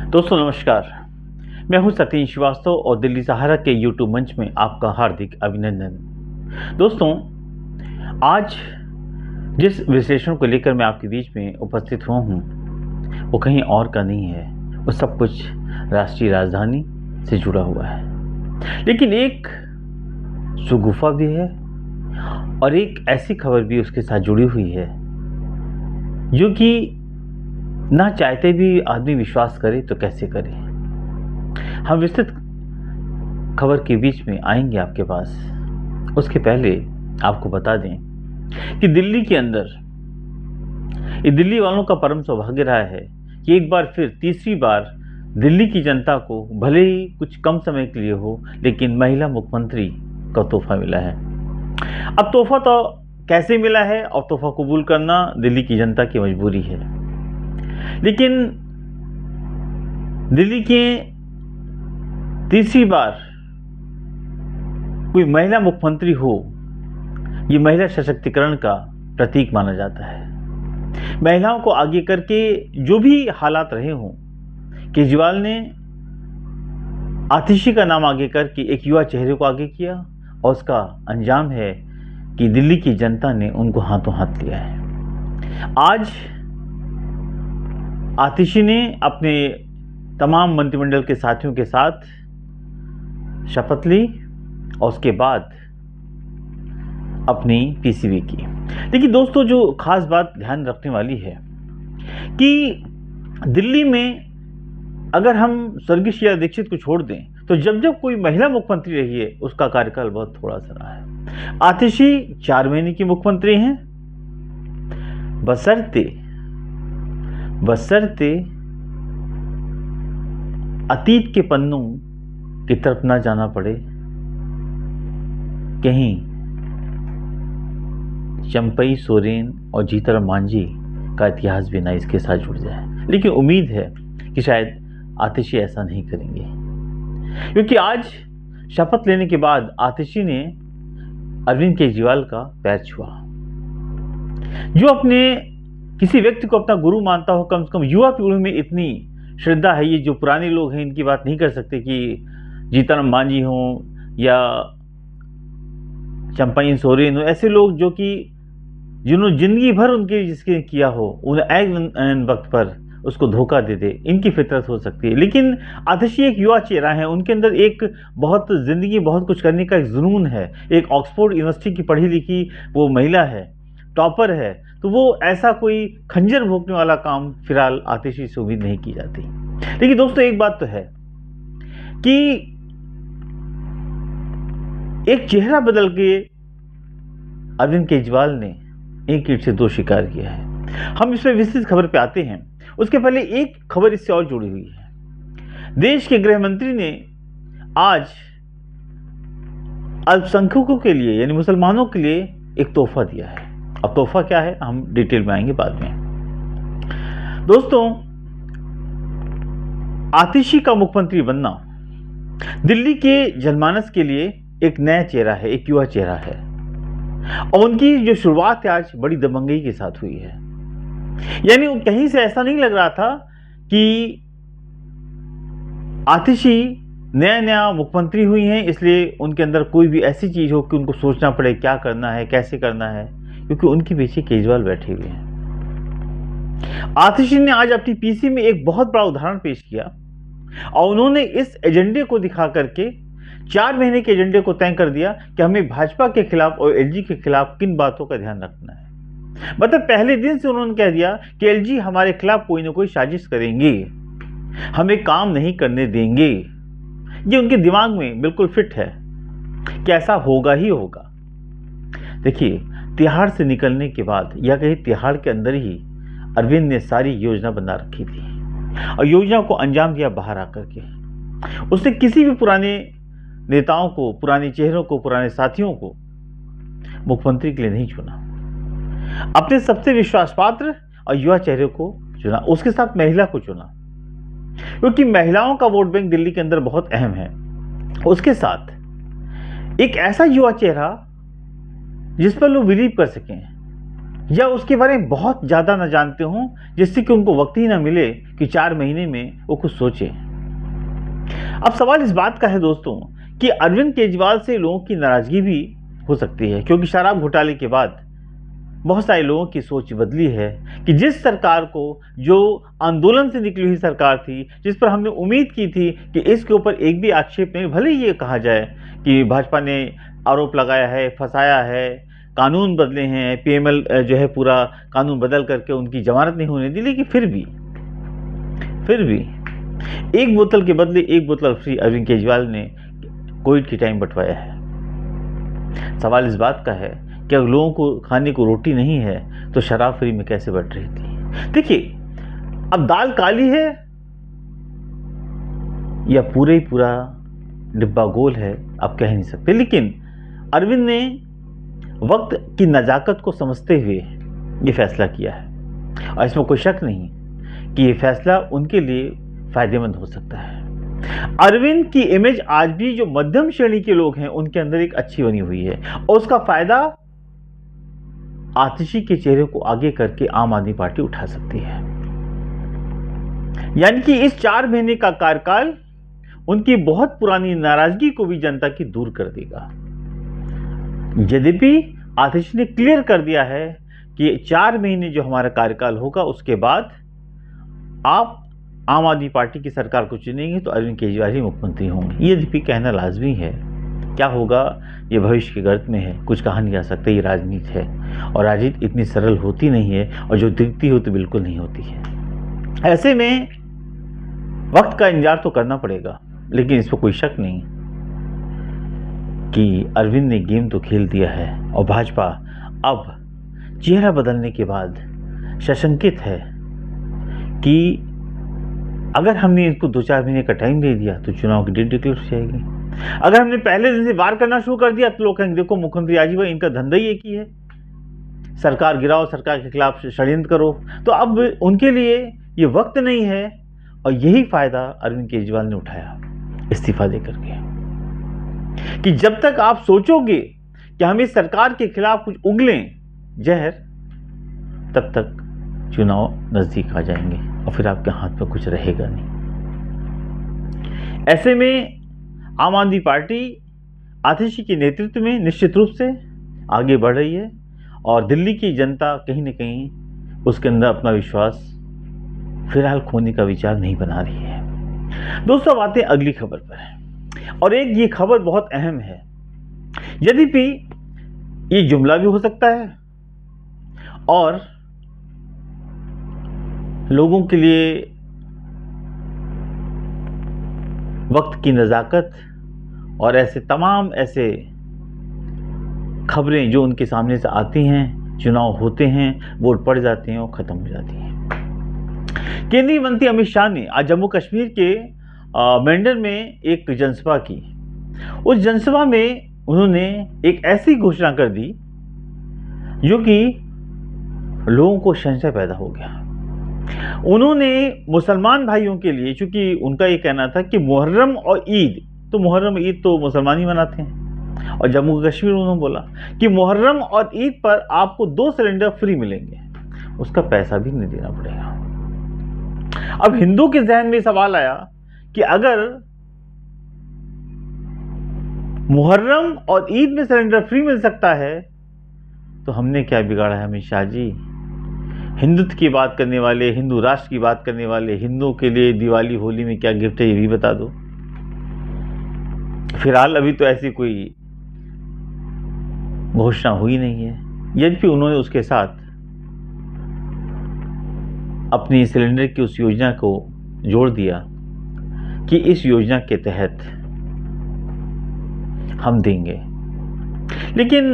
दोस्तों नमस्कार। मैं हूं सतीश श्रीवास्तव और दिल्ली सहारा के यूट्यूब मंच में आपका हार्दिक अभिनंदन। दोस्तों, आज जिस विश्लेषण को लेकर मैं आपके बीच में उपस्थित हुआ हूं वो कहीं और का नहीं है। वो सब कुछ राष्ट्रीय राजधानी से जुड़ा हुआ है, लेकिन एक शगुफा भी है और एक ऐसी खबर भी उसके साथ जुड़ी हुई है जो कि ना चाहते भी आदमी विश्वास करे तो कैसे करे। हम विस्तृत खबर के बीच में आएंगे आपके पास। उसके पहले आपको बता दें कि दिल्ली के अंदर ये दिल्ली वालों का परम सौभाग्य रहा है कि एक बार फिर तीसरी बार दिल्ली की जनता को भले ही कुछ कम समय के लिए हो, लेकिन महिला मुख्यमंत्री का तोहफा मिला है। अब तोहफा तो कैसे मिला है और तोहफा कबूल करना दिल्ली की जनता की मजबूरी है, लेकिन दिल्ली के तीसरी बार कोई महिला मुख्यमंत्री हो, ये महिला सशक्तिकरण का प्रतीक माना जाता है। महिलाओं को आगे करके जो भी हालात रहे हों, केजरीवाल ने आतिशी का नाम आगे करके एक युवा चेहरे को आगे किया और उसका अंजाम है कि दिल्ली की जनता ने उनको हाथों हाथ लिया है। आज आतिशी ने अपने तमाम मंत्रिमंडल के साथियों के साथ शपथ ली और उसके बाद अपनी पीसीबी की। लेकिन दोस्तों, जो खास बात ध्यान रखने वाली है कि दिल्ली में अगर हम स्वर्गीय शीला दीक्षित को छोड़ दें तो जब जब कोई महिला मुख्यमंत्री रही है उसका कार्यकाल बहुत थोड़ा सा रहा है। आतिशी 4 महीने की मुख्यमंत्री हैं, बशर्ते अतीत के पन्नों की तरफ ना जाना पड़े, कहीं चंपई सोरेन और जीतन मांझी का इतिहास भी ना इसके साथ जुड़ जाए। लेकिन उम्मीद है कि शायद आतिशी ऐसा नहीं करेंगे, क्योंकि आज शपथ लेने के बाद आतिशी ने अरविंद केजरीवाल का पैर छुआ। जो अपने किसी व्यक्ति को अपना गुरु मानता हो, कम से कम युवा पीढ़ी में इतनी श्रद्धा है। ये जो पुराने लोग हैं इनकी बात नहीं कर सकते कि जीतन मांझी हों या चंपाई सोरेन हो, ऐसे लोग जो कि जिन्होंने जिंदगी भर उनके जिसके किया हो, उन्हें वक्त पर उसको धोखा दे दे, इनकी फितरत हो सकती है। लेकिन आतिशी एक युवा चेहरा है, उनके अंदर एक बहुत जिंदगी बहुत कुछ करने का एक जुनून है। एक ऑक्सफोर्ड यूनिवर्सिटी की पढ़ी लिखी वो महिला है, टॉपर है, तो वो ऐसा कोई खंजर भोंकने वाला काम फिलहाल आतिशी से उम्मीद नहीं की जाती। लेकिन दोस्तों, एक बात तो है कि एक चेहरा बदल के अरविंद केजरीवाल ने एक ईंट से दो शिकार किया है। हम इस पर विस्तृत खबर पे आते हैं। उसके पहले एक खबर इससे और जुड़ी हुई है। देश के गृह मंत्री ने आज अल्पसंख्यकों के लिए यानी मुसलमानों के लिए एक तोहफा दिया है। अब तोहफा क्या है हम डिटेल में आएंगे बाद में। दोस्तों, आतिशी का मुख्यमंत्री बनना दिल्ली के जनमानस के लिए एक नया चेहरा है, एक युवा चेहरा है, और उनकी जो शुरुआत है आज बड़ी दबंगई के साथ हुई है। यानी कहीं से ऐसा नहीं लग रहा था कि आतिशी नया नया मुख्यमंत्री हुई हैं इसलिए उनके अंदर कोई भी ऐसी चीज हो कि उनको सोचना पड़े क्या करना है, कैसे करना है, क्योंकि उनके पीछे केजरीवाल बैठे हुए हैं। आतिशी ने आज अपनी पीसी में एक बहुत बड़ा उदाहरण पेश किया और उन्होंने इस एजेंडे को दिखा करके 4 महीने के एजेंडे को तय कर दिया कि हमें भाजपा के खिलाफ और एलजी के खिलाफ किन बातों का ध्यान रखना है। मतलब पहले दिन से उन्होंने कह दिया कि एलजी हमारे खिलाफ कोई ना कोई साजिश करेंगे, हमें काम नहीं करने देंगे। ये उनके दिमाग में बिल्कुल फिट है कि ऐसा होगा ही होगा। देखिए, तिहाड़ से निकलने के बाद या कहीं तिहाड़ के अंदर ही अरविंद ने सारी योजना बना रखी थी और योजना को अंजाम दिया बाहर आकर के। उसने किसी भी पुराने नेताओं को, पुराने चेहरों को, पुराने साथियों को मुख्यमंत्री के लिए नहीं चुना, अपने सबसे विश्वास पात्र और युवा चेहरे को चुना, उसके साथ महिला को चुना, क्योंकि महिलाओं का वोट बैंक दिल्ली के अंदर बहुत अहम है। उसके साथ एक ऐसा युवा चेहरा जिस पर लोग बिलीव कर सकें, या उसके बारे में बहुत ज़्यादा ना जानते हों, जिससे कि उनको वक्त ही ना मिले कि 4 महीने में वो कुछ सोचें। अब सवाल इस बात का है दोस्तों कि अरविंद केजरीवाल से लोगों की नाराज़गी भी हो सकती है, क्योंकि शराब घोटाले के बाद बहुत सारे लोगों की सोच बदली है कि जिस सरकार को, जो आंदोलन से निकली हुई सरकार थी, जिस पर हमने उम्मीद की थी कि इसके ऊपर एक भी आक्षेप नहीं, भले ही ये कहा जाए कि भाजपा ने आरोप लगाया है, फंसाया है, कानून बदले हैं, पीएमएल जो है पूरा कानून बदल करके उनकी जमानत नहीं होने दी, लेकिन फिर भी एक बोतल के बदले एक बोतल फ्री अरविंद केजरीवाल ने कोविड के टाइम बंटवाया है। सवाल इस बात का है कि अगर लोगों को खाने को रोटी नहीं है तो शराब फ्री में कैसे बंट रही थी। देखिए, अब दाल काली है या पूरा डिब्बा गोल है, आप कह नहीं सकते, लेकिन अरविंद ने वक्त की नज़ाकत को समझते हुए ये फैसला किया है और इसमें कोई शक नहीं कि ये फैसला उनके लिए फायदेमंद हो सकता है। अरविंद की इमेज आज भी जो मध्यम श्रेणी के लोग हैं उनके अंदर एक अच्छी बनी हुई है और उसका फायदा आतिशी के चेहरे को आगे करके आम आदमी पार्टी उठा सकती है। यानी कि इस 4 महीने का कार्यकाल उनकी बहुत पुरानी नाराजगी को भी जनता की दूर कर देगा। यद्यपि आतिशी ने क्लियर कर दिया है कि 4 महीने जो हमारा कार्यकाल होगा उसके बाद आप आम आदमी पार्टी की सरकार को चुनेंगे तो अरविंद केजरीवाल ही मुख्यमंत्री होंगे। यद्यपि कहना लाजमी है, क्या होगा ये भविष्य के गर्त में है, कुछ कहा नहीं जा सकता, ये राजनीति है और राजनीति इतनी सरल होती नहीं है और जो दिखती हो तो बिल्कुल नहीं होती है। ऐसे में वक्त का इंतजार तो करना पड़ेगा, लेकिन इस पर कोई शक नहीं कि अरविंद ने गेम तो खेल दिया है और भाजपा अब चेहरा बदलने के बाद सशंकित है कि अगर हमने इनको 2-4 महीने का टाइम दे दिया तो चुनाव की डेट डिक्लेयर हो जाएगी। अगर हमने पहले दिन से वार करना शुरू कर दिया तो लोग कहेंगे देखो मुख्यमंत्री आज भाई, इनका धंधा ही एक ही है, सरकार गिराओ, सरकार के खिलाफ षड्यंत्र करो। तो अब उनके लिए ये वक्त नहीं है और यही फायदा अरविंद केजरीवाल ने उठाया इस्तीफा देकर के कि जब तक आप सोचोगे कि हम इस सरकार के खिलाफ कुछ उगलें जहर, तब तक चुनाव नजदीक आ जाएंगे और फिर आपके हाथ में कुछ रहेगा नहीं। ऐसे में आम आदमी पार्टी आतिशी के नेतृत्व में निश्चित रूप से आगे बढ़ रही है और दिल्ली की जनता कहीं न कहीं उसके अंदर अपना विश्वास फिलहाल खोने का विचार नहीं बना रही है। दोस्तों, अब आते हैं अगली खबर पर और एक ये खबर बहुत अहम है। यद्यपि ये जुमला भी हो सकता है और लोगों के लिए वक्त की नज़ाकत और ऐसे तमाम ऐसे खबरें जो उनके सामने से आती हैं, चुनाव होते हैं, वोट पड़ जाते हैं और ख़त्म हो जाती हैं। केंद्रीय मंत्री अमित शाह ने आज जम्मू कश्मीर के मेंढर में एक जनसभा की। उस जनसभा में उन्होंने एक ऐसी घोषणा कर दी जो कि लोगों को संशय पैदा हो गया। उन्होंने मुसलमान भाइयों के लिए, चूंकि उनका ये कहना था कि मुहर्रम और ईद, तो मुहर्रम ईद तो मुसलमान ही मनाते हैं, और जम्मू कश्मीर उन्होंने बोला कि मुहर्रम और ईद पर आपको 2 सिलेंडर फ्री मिलेंगे, उसका पैसा भी नहीं देना पड़ेगा। अब हिंदू के जहन में सवाल आया कि अगर मुहर्रम और ईद में सिलेंडर फ्री मिल सकता है तो हमने क्या बिगाड़ा है अमित शाह जी? हिंदुत्व की बात करने वाले, हिंदू राष्ट्र की बात करने वाले, हिंदुओं के लिए दिवाली होली में क्या गिफ्ट है ये भी बता दो। फिलहाल अभी तो ऐसी कोई घोषणा हुई नहीं है, यद्यपि उन्होंने उसके साथ अपनी सिलेंडर की उस योजना को जोड़ दिया कि इस योजना के तहत हम देंगे। लेकिन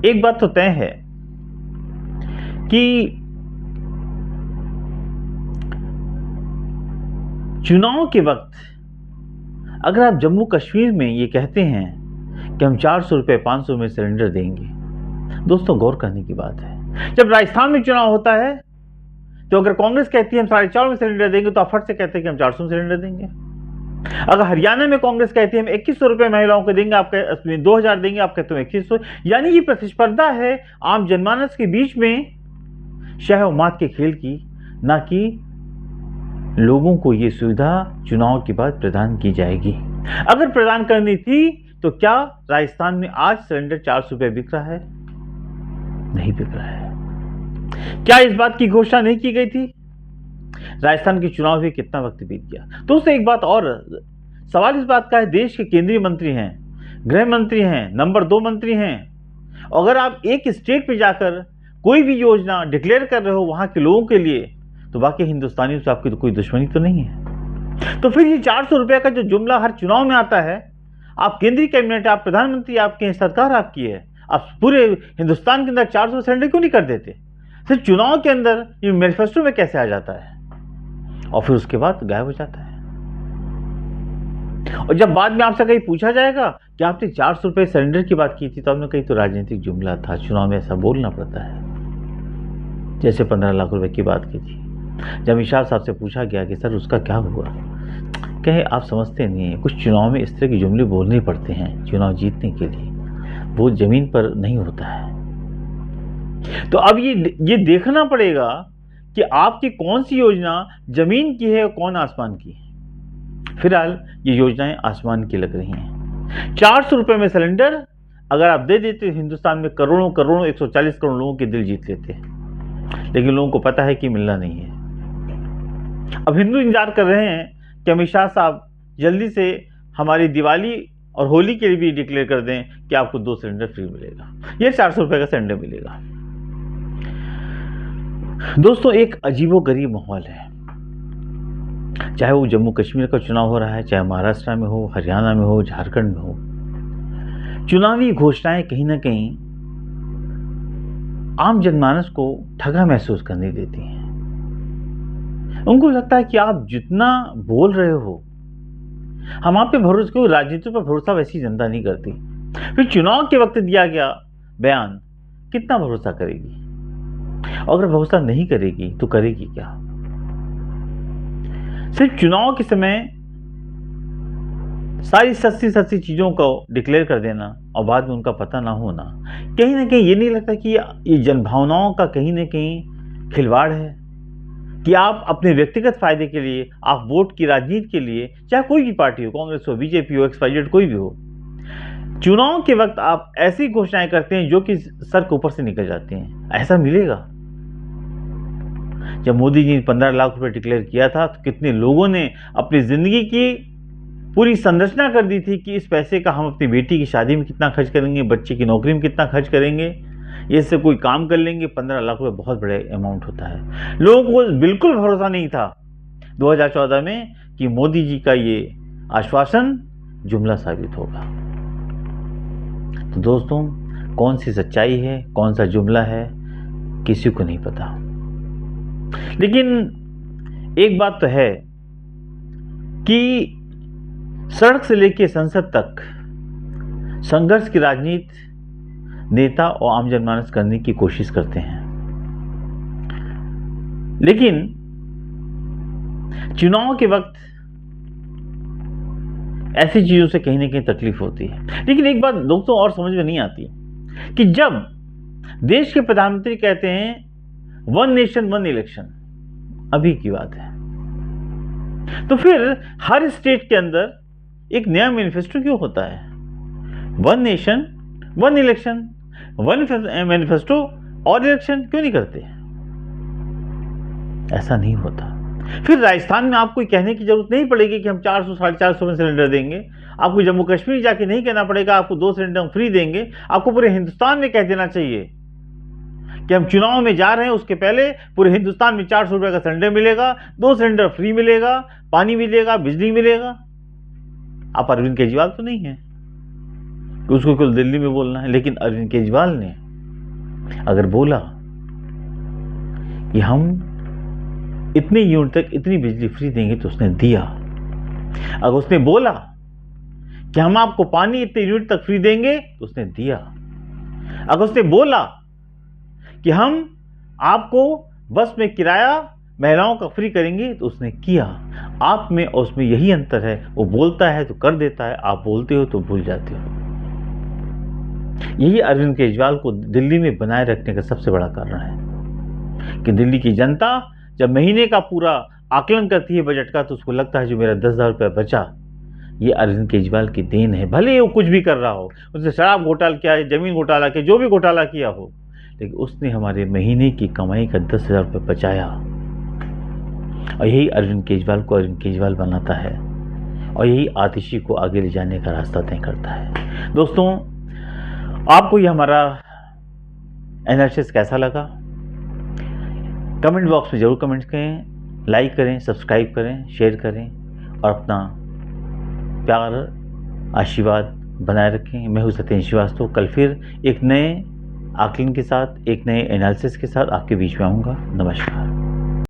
एक बात तो तय है कि चुनाव के वक्त अगर आप जम्मू कश्मीर में ये कहते हैं कि हम 400 रुपये 500 में सिलेंडर देंगे, दोस्तों गौर करने की बात है। जब राजस्थान में चुनाव होता है तो अगर कांग्रेस कहती है हम 4.5 में सिलेंडर देंगे तो आप फट से कहते हैं कि हम 400 में सिलेंडर देंगे। अगर हरियाणा में कांग्रेस कहती है हम 2100 रुपए महिलाओं को देंगे, आप 2000 देंगे, आप कहते हो 2100। यानी ये प्रतिस्पर्धा है आम जनमानस के बीच में शह और मात के खेल की, ना कि लोगों को ये सुविधा चुनाव के बाद प्रदान की जाएगी। अगर प्रदान करनी थी तो क्या राजस्थान में आज सिलेंडर 400 रुपए बिक रहा है? नहीं बिक रहा है। क्या इस बात की घोषणा नहीं की गई थी? राजस्थान के चुनाव भी कितना वक्त बीत गया। दोस्तों एक बात और, सवाल इस बात का है, देश के केंद्रीय मंत्री हैं, गृह मंत्री हैं, नंबर 2 मंत्री हैं, अगर आप एक स्टेट पे जाकर कोई भी योजना डिक्लेयर कर रहे हो वहां के लोगों के लिए, तो बाकी हिंदुस्तानियों से आपकी तो कोई दुश्मनी तो नहीं है। तो फिर ये 400 रुपए का जो जुमला हर चुनाव में आता है, आप केंद्रीय कैबिनेट, आप प्रधानमंत्री, आपके सरकार आपकी है, आप पूरे हिंदुस्तान के अंदर 400 सिलेंडर क्यों नहीं कर देते? सिर्फ चुनाव के अंदर ये मैनिफेस्टो में कैसे आ जाता है और फिर उसके बाद गायब हो जाता है? और जब बाद में आपसे कहीं पूछा जाएगा कि आपने 400 रुपए सिलेंडर की बात की थी, तो आपने कही तो राजनीतिक जुमला था, चुनाव में ऐसा बोलना पड़ता है। जैसे 15 लाख रुपए की बात की थी, जब अमित शाह साहब से पूछा गया कि सर उसका क्या हुआ, कहे आप समझते नहीं है, कुछ चुनाव में इस तरह के जुमले बोलने पड़ते हैं चुनाव जीतने के लिए, वो जमीन पर नहीं होता है। तो अब ये देखना पड़ेगा कि आपकी कौन सी योजना जमीन की है और कौन आसमान की है। फिलहाल ये योजनाएं आसमान की लग रही हैं। 400 रुपए में सिलेंडर अगर आप दे देते, हिंदुस्तान में करोड़ों करोड़ों 140 करोड़ लोगों के दिल जीत लेते, लेकिन लोगों को पता है कि मिलना नहीं है। अब हिंदू इंतजार कर रहे हैं कि अमित शाह साहब जल्दी से हमारी दिवाली और होली के लिए भी डिक्लेयर कर दें कि आपको 2 सिलेंडर फ्री मिलेगा, ये 400 रुपए का सिलेंडर मिलेगा। दोस्तों एक अजीबोगरीब माहौल है, चाहे वो जम्मू कश्मीर का चुनाव हो रहा है, चाहे महाराष्ट्र में हो, हरियाणा में हो, झारखंड में हो। चुनावी घोषणाएं कहीं ना कहीं आम जनमानस को ठगा महसूस करने देती हैं। उनको लगता है कि आप जितना बोल रहे हो हम आप पे भरोसा, क्यों राजनीति पर भरोसा वैसी जनता नहीं करती। फिर चुनाव के वक्त दिया गया बयान कितना भरोसा करेगी, और अगर भरोसा नहीं करेगी तो करेगी क्या? सिर्फ चुनाव के समय सारी सस्ती चीजों को डिक्लेयर कर देना और बाद में उनका पता ना होना, कहीं ना कहीं ये नहीं लगता कि ये जनभावनाओं का कहीं ना कहीं खिलवाड़ है, कि आप अपने व्यक्तिगत फायदे के लिए, आप वोट की राजनीति के लिए, चाहे कोई भी पार्टी हो, कांग्रेस हो, बीजेपी हो, XYZ कोई भी हो, चुनाव के वक्त आप ऐसी घोषणाएं करते हैं जो कि सर के ऊपर से निकल जाती हैं। ऐसा मिलेगा? जब मोदी जी ने 15 लाख रुपए डिक्लेयर किया था तो कितने लोगों ने अपनी जिंदगी की पूरी संरचना कर दी थी कि इस पैसे का हम अपनी बेटी की शादी में कितना खर्च करेंगे, बच्चे की नौकरी में कितना खर्च करेंगे, इससे कोई काम कर लेंगे। 15 लाख रुपए बहुत बड़े अमाउंट होता है। लोगों को बिल्कुल भरोसा नहीं था 2014 में कि मोदी जी का ये आश्वासन जुमला साबित होगा। तो दोस्तों कौन सी सच्चाई है, कौन सा जुमला है, किसी को नहीं पता। लेकिन एक बात तो है कि सड़क से लेकर संसद तक संघर्ष की राजनीति नेता और आम जनमानस करने की कोशिश करते हैं, लेकिन चुनाव के वक्त ऐसी चीजों से कहीं ना कहीं तकलीफ होती है। लेकिन एक बात दोस्तों और समझ में नहीं आती कि जब देश के प्रधानमंत्री कहते हैं 1 नेशन 1 इलेक्शन, अभी की बात है, तो फिर हर स्टेट के अंदर एक नया मैनिफेस्टो क्यों होता है? 1 नेशन 1 इलेक्शन, 1 मैनिफेस्टो और इलेक्शन क्यों नहीं करते? ऐसा नहीं होता। फिर राजस्थान में आपको कहने की जरूरत नहीं पड़ेगी कि हम 400 450 में सिलेंडर देंगे। आपको जम्मू कश्मीर जाके नहीं कहना पड़ेगा आपको 2 सिलेंडर फ्री देंगे। आपको पूरे हिंदुस्तान में कह देना चाहिए कि हम चुनाव में जा रहे हैं, उसके पहले पूरे हिंदुस्तान में 400 रुपए का सिलेंडर मिलेगा, 2 सिलेंडर फ्री मिलेगा, पानी मिलेगा, बिजली मिलेगा। आप अरविंद केजरीवाल तो नहीं है कि उसको केवल दिल्ली में बोलना है, लेकिन अरविंद केजरीवाल ने अगर बोला कि हम इतने यूनिट तक इतनी बिजली फ्री देंगे तो उसने दिया। अगर उसने बोला कि हम आपको पानी इतने यूनिट तक फ्री देंगे तो उसने दिया। अगर उसने बोला कि हम आपको बस में किराया महिलाओं का फ्री करेंगे, तो उसने किया। आप में और उसमें यही अंतर है, वो बोलता है तो कर देता है, आप बोलते हो तो भूल जाते हो। यही अरविंद केजरीवाल को दिल्ली में बनाए रखने का सबसे बड़ा कारण है कि दिल्ली की जनता जब महीने का पूरा आकलन करती है बजट का, तो उसको लगता है जो मेरा 10,000 रुपये बचा, ये अरविंद केजरीवाल की देन है। भले ही वो कुछ भी कर रहा हो, उसने शराब घोटाला किया है, जमीन घोटाला किया, जो भी घोटाला किया हो, लेकिन उसने हमारे महीने की कमाई का 10,000 रुपये बचाया। और यही अरविंद केजरीवाल को अरविंद केजरीवाल बनाता है, और यही आतिशी को आगे ले जाने का रास्ता तय करता है। दोस्तों, आपको ये हमारा एनालिसिस कैसा लगा? कमेंट बॉक्स में ज़रूर कमेंट करें, लाइक करें, सब्सक्राइब करें, शेयर करें और अपना प्यार आशीर्वाद बनाए रखें। मैं हूँ सत्येंद्र श्रीवास्तव। कल फिर एक नए आकलन के साथ, एक नए एनालिसिस के साथ आपके बीच में आऊँगा। नमस्कार।